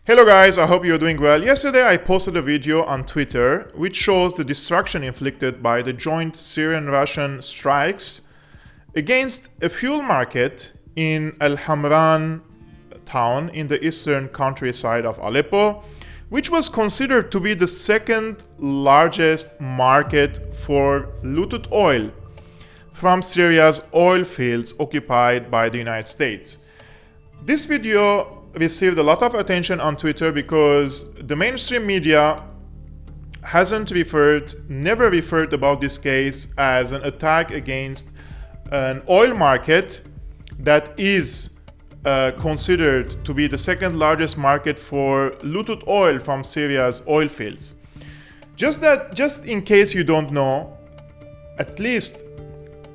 Hello guys, I hope you're doing well. Yesterday I posted a video on Twitter which shows the destruction inflicted by the joint Syrian and Russian strikes against a fuel market in Al Hamran town in the eastern countryside of Aleppo, which was considered to be the second largest market for looted oil from Syria's oil fields occupied by the United States. This video received a lot of attention on Twitter because the mainstream media never referred about this case as an attack against an oil market that is considered to be the second largest market for looted oil from Syria's oil fields. Just in case you don't know, at least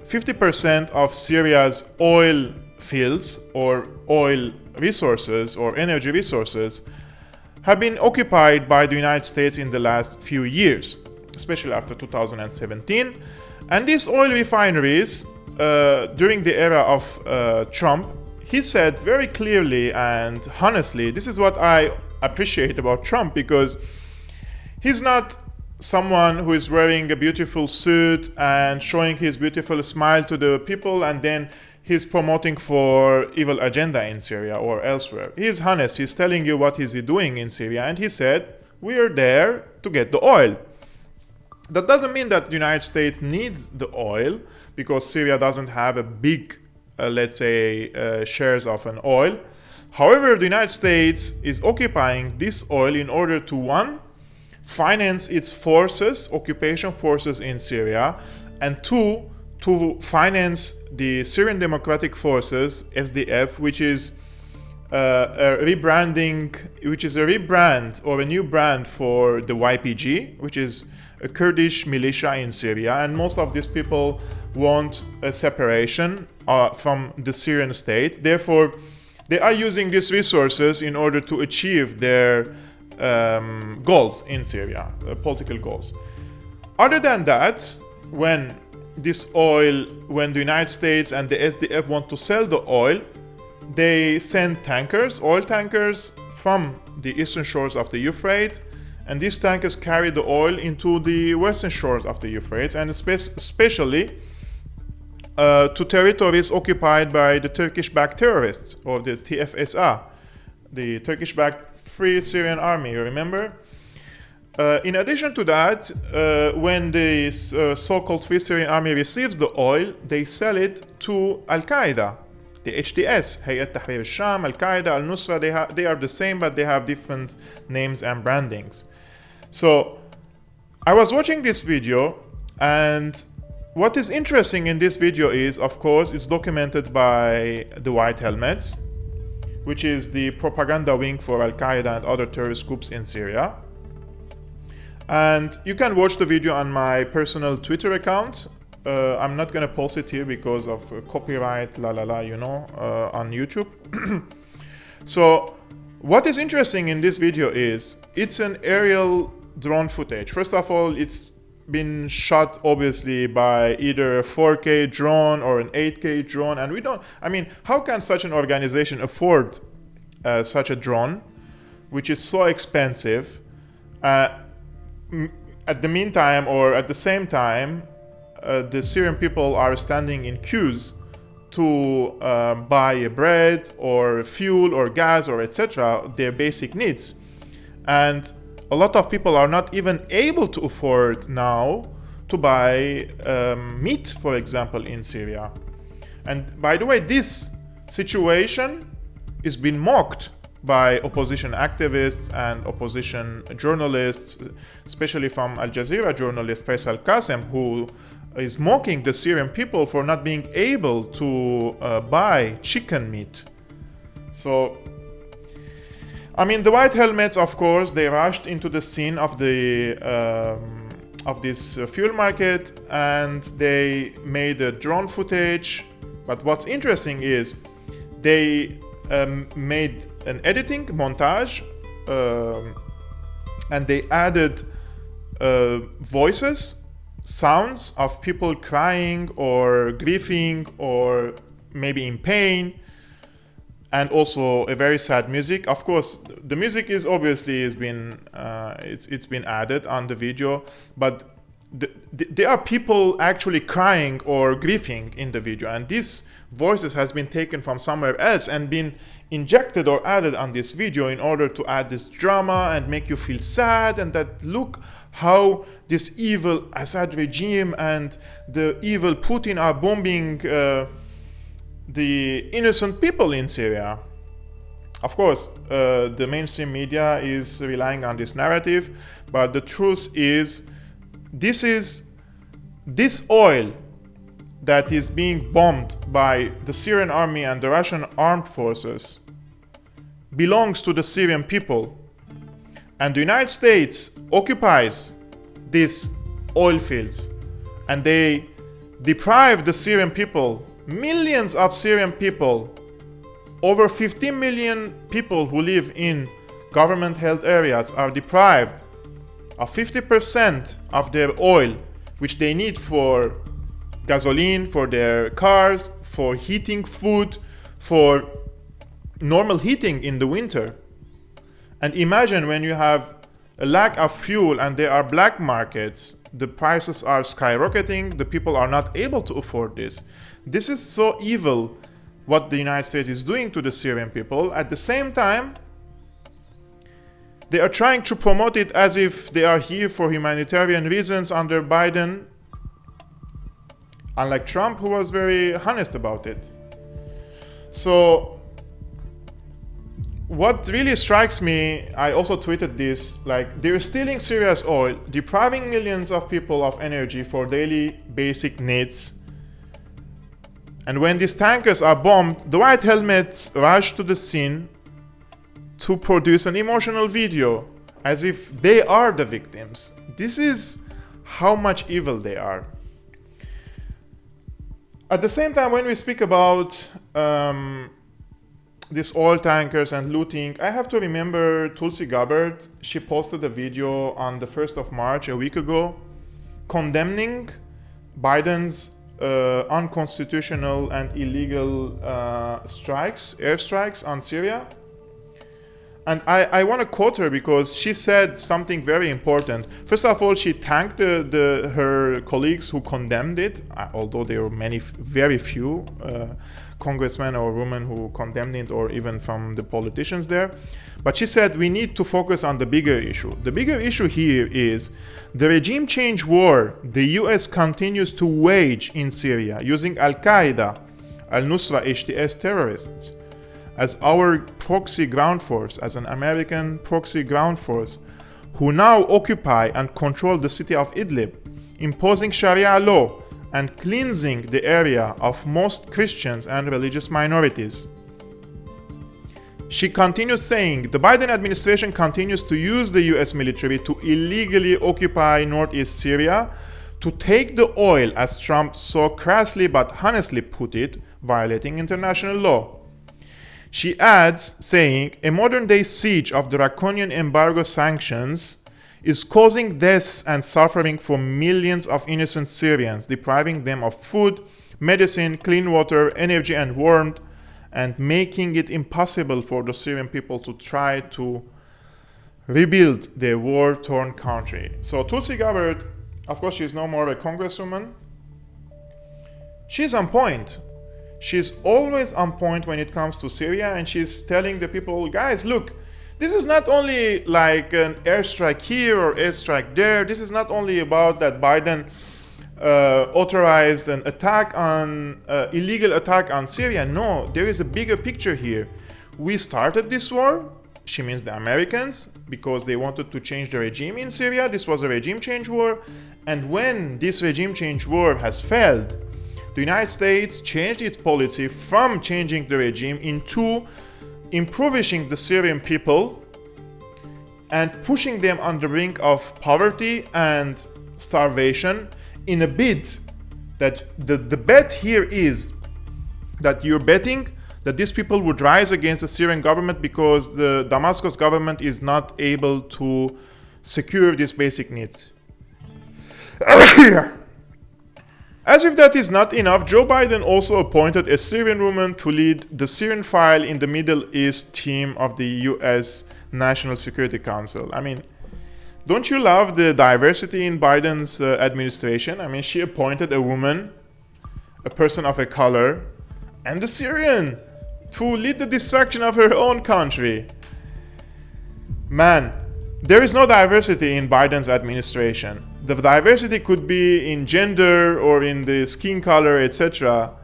50% of Syria's oil fields or oil resources or energy resources have been occupied by the United States in the last few years, especially after 2017. And these oil refineries, during the era of Trump, he said very clearly and honestly, this is what I appreciate about Trump, because he's not someone who is wearing a beautiful suit and showing his beautiful smile to the people and then he's promoting for evil agenda in Syria or elsewhere. He's honest. He's telling you what is he doing in Syria. And he said, we are there to get the oil. That doesn't mean that the United States needs the oil because Syria doesn't have a big, shares of an oil. However, the United States is occupying this oil in order to, one, finance its forces, occupation forces in Syria, and two, to finance the Syrian Democratic Forces, SDF, which is a rebrand or a new brand for the YPG, which is a Kurdish militia in Syria. And most of these people want a separation from the Syrian state. Therefore, they are using these resources in order to achieve their goals in Syria, political goals. Other than that, when the United States and the SDF want to sell the oil, they send oil tankers from the eastern shores of the Euphrates, and these tankers carry the oil into the western shores of the Euphrates, and especially to territories occupied by the Turkish-backed terrorists, or the TFSA, the Turkish-backed Free Syrian Army, you remember? In addition to that, when the so-called Free Syrian Army receives the oil, they sell it to Al-Qaeda, the HTS, Hayat Tahrir al-Sham, Al-Qaeda, Al-Nusra. They are the same, but they have different names and brandings. So I was watching this video, and what is interesting in this video is, of course, it's documented by the White Helmets, which is the propaganda wing for Al-Qaeda and other terrorist groups in Syria. And you can watch the video on my personal Twitter account. I'm not gonna post it here because of copyright, on YouTube. So what is interesting in this video is it's an aerial drone footage. First of all, it's been shot obviously by either a 4K drone or an 8K drone, and how can such an organization afford such a drone, which is so expensive? At the same time, the Syrian people are standing in queues to buy bread or fuel or gas or etc., their basic needs. And a lot of people are not even able to afford now to buy meat, for example, in Syria. And by the way, this situation is being mocked by opposition activists and opposition journalists, especially from Al Jazeera journalist Faisal Qasem, who is mocking the Syrian people for not being able to buy chicken meat. So, the White Helmets, of course, they rushed into the scene of this fuel market, and they made a drone footage. But what's interesting is they made an editing montage, and they added voices, sounds of people crying or grieving or maybe in pain, and also a very sad music. Of course, the music is obviously has been it's been added on the video, but there are people actually crying or grieving in the video, and these voices has been taken from somewhere else and been injected or added on this video in order to add this drama and make you feel sad, and that look how this evil Assad regime and the evil Putin are bombing the innocent people in Syria. Of course, the mainstream media is relying on this narrative, but the truth is this oil that is being bombed by the Syrian army and the Russian armed forces belongs to the Syrian people. And the United States occupies these oil fields, and they deprive the Syrian people, millions of Syrian people, over 15 million people who live in government-held areas are deprived of 50% of their oil, which they need for gasoline, for their cars, for heating food, for normal heating in the winter. And imagine when you have a lack of fuel and there are black markets, the prices are skyrocketing, the people are not able to afford this. This is so evil what the United States is doing to the Syrian people. At the same time, they are trying to promote it as if they are here for humanitarian reasons under Biden, unlike Trump, who was very honest about it. So what really strikes me, I also tweeted this, like they're stealing Syria's oil, depriving millions of people of energy for daily basic needs. And when these tankers are bombed, the white helmets rush to the scene to produce an emotional video as if they are the victims. This is how much evil they are. At the same time, when we speak about these oil tankers and looting, I have to remember Tulsi Gabbard. She posted a video on the 1st of March, a week ago, condemning Biden's unconstitutional and illegal airstrikes on Syria. And I want to quote her because she said something very important. First of all, she thanked her colleagues who condemned it, although there were very few congressmen or women who condemned it, or even from the politicians there. But she said we need to focus on the bigger issue. The bigger issue here is the regime change war the US continues to wage in Syria using Al-Qaeda, Al-Nusra HTS terrorists, as our proxy ground force, as an American proxy ground force, who now occupy and control the city of Idlib, imposing Sharia law and cleansing the area of most Christians and religious minorities. She continues saying, the Biden administration continues to use the US military to illegally occupy northeast Syria, to take the oil, as Trump so crassly but honestly put it, violating international law. She adds, saying, a modern-day siege of the draconian embargo sanctions is causing deaths and suffering for millions of innocent Syrians, depriving them of food, medicine, clean water, energy, and warmth, and making it impossible for the Syrian people to try to rebuild their war-torn country. So Tulsi Gabbard, of course, she's no more a congresswoman. She's on point. She's always on point when it comes to Syria, and she's telling the people, guys, look, this is not only like an airstrike here or airstrike there. This is not only about that Biden authorized an attack on illegal attack on Syria. No, there is a bigger picture here. We started this war. She means the Americans, because they wanted to change the regime in Syria. This was a regime change war. And when this regime change war has failed, the United States changed its policy from changing the regime into impoverishing the Syrian people and pushing them on the brink of poverty and starvation in a bid that the bet here is that you're betting that these people would rise against the Syrian government because the Damascus government is not able to secure these basic needs. As if that is not enough, Joe Biden also appointed a Syrian woman to lead the Syrian file in the Middle East team of the US National Security Council. I mean, don't you love the diversity in Biden's administration? I mean, she appointed a woman, a person of a color, and a Syrian to lead the destruction of her own country. Man, there is no diversity in Biden's administration. The diversity could be in gender or in the skin color, etc.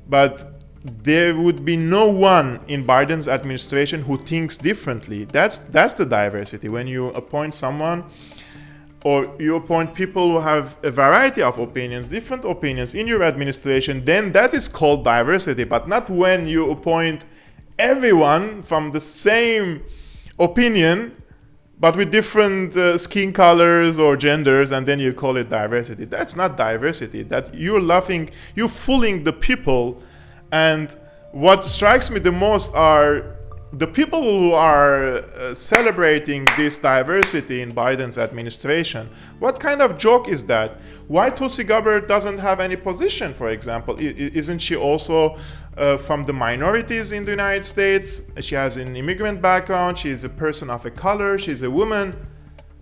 But there would be no one in Biden's administration who thinks differently. That's the diversity. When you appoint someone, or you appoint people who have a variety of opinions, different opinions in your administration, then that is called diversity, but not when you appoint everyone from the same opinion, but with different skin colors or genders, and then you call it diversity. That's not diversity. That you're fooling the people. And what strikes me the most are the people who are celebrating this diversity in Biden's administration. What kind of joke is that? Why Tulsi Gabbard doesn't have any position, for example? Isn't she also from the minorities in the United States? She has an immigrant background. She is a person of a color. She's a woman.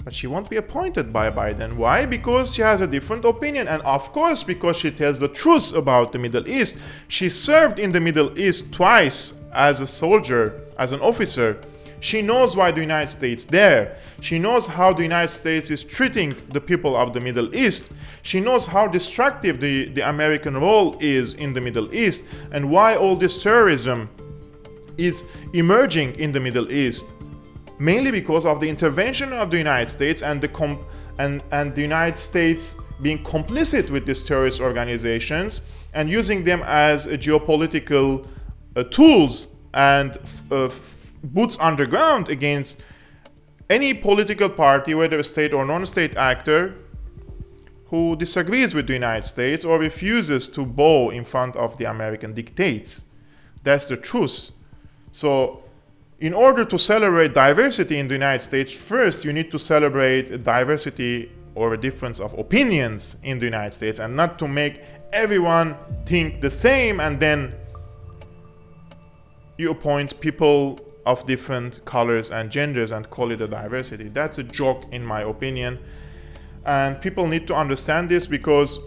But she won't be appointed by Biden. Why? Because she has a different opinion. And of course, because she tells the truth about the Middle East. She served in the Middle East twice as a soldier, as an officer. She knows why the United States there. She knows how the United States is treating the people of the Middle East. She knows how destructive the American role is in the Middle East and why all this terrorism is emerging in the Middle East. Mainly because of the intervention of the United States and the United States being complicit with these terrorist organizations and using them as geopolitical tools and boots underground against any political party, whether a state or non-state actor, who disagrees with the United States or refuses to bow in front of the American dictates. That's the truth. So, in order to celebrate diversity in the United States, first you need to celebrate diversity or a difference of opinions in the United States, and not to make everyone think the same and then you appoint people of different colors and genders and call it a diversity. That's a joke in my opinion. And people need to understand this because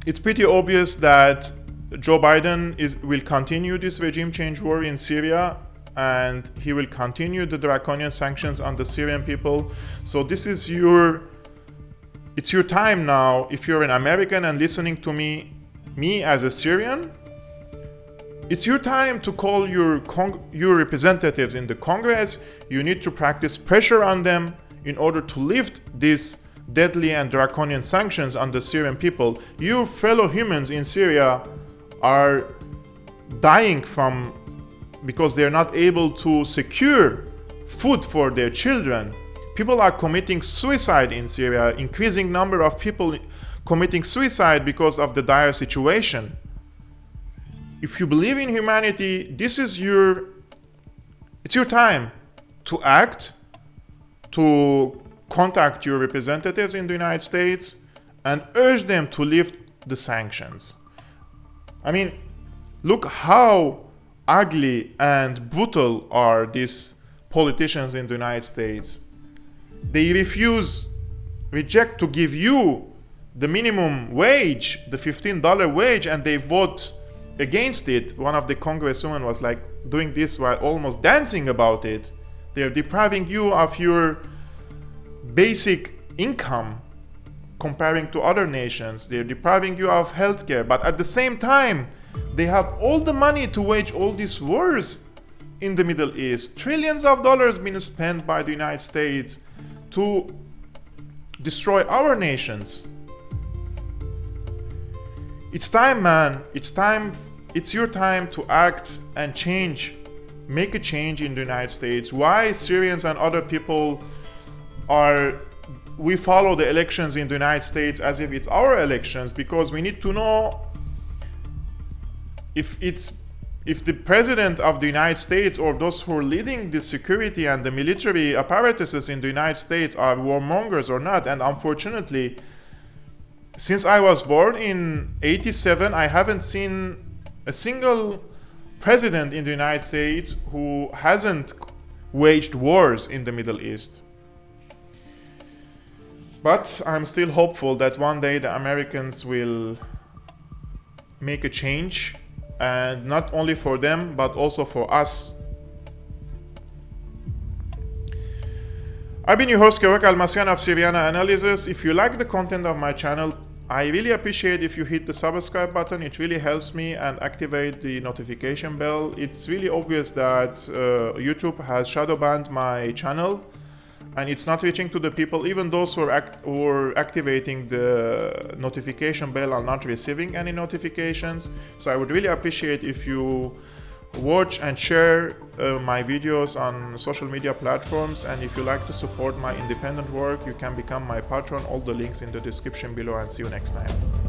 it's pretty obvious that Joe Biden will continue this regime change war in Syria, and he will continue the draconian sanctions on the Syrian people. So this is it's your time now. If you're an American and listening to me as a Syrian, it's your time to call your representatives in the Congress. You need to practice pressure on them in order to lift these deadly and draconian sanctions on the Syrian people. Your fellow humans in Syria are dying because they're not able to secure food for their children. People are committing suicide in Syria, increasing number of people committing suicide because of the dire situation. If you believe in humanity, it's your time to act, to contact your representatives in the United States and urge them to lift the sanctions. I mean, look how ugly and brutal are these politicians in the United States. They reject to give you the minimum wage, the $15 wage, and they vote against it. One of the congresswomen was like doing this while almost dancing about it. They're depriving you of your basic income comparing to other nations. They're depriving you of healthcare, but at the same time, they have all the money to wage all these wars in the Middle East. Trillions of dollars being spent by the United States to destroy our nations. It's time, man. It's time. It's your time to act and change. Make a change in the United States. Why Syrians and other people we follow the elections in the United States as if it's our elections, because we need to know if the president of the United States or those who are leading the security and the military apparatuses in the United States are warmongers or not. And unfortunately, since I was born in 87, I haven't seen a single president in the United States who hasn't waged wars in the Middle East. But I'm still hopeful that one day the Americans will make a change, and not only for them, but also for us. I've been your host, Kewek Almasyan of Syriana Analysis. If you like the content of my channel, I really appreciate if you hit the subscribe button. It really helps me, and activate the notification bell. It's really obvious that YouTube has shadow banned my channel, and it's not reaching to the people. Even those who are activating the notification bell are not receiving any notifications. So I would really appreciate if you watch and share my videos on social media platforms. And if you like to support my independent work, you can become my patron. All the links in the description below, and see you next time.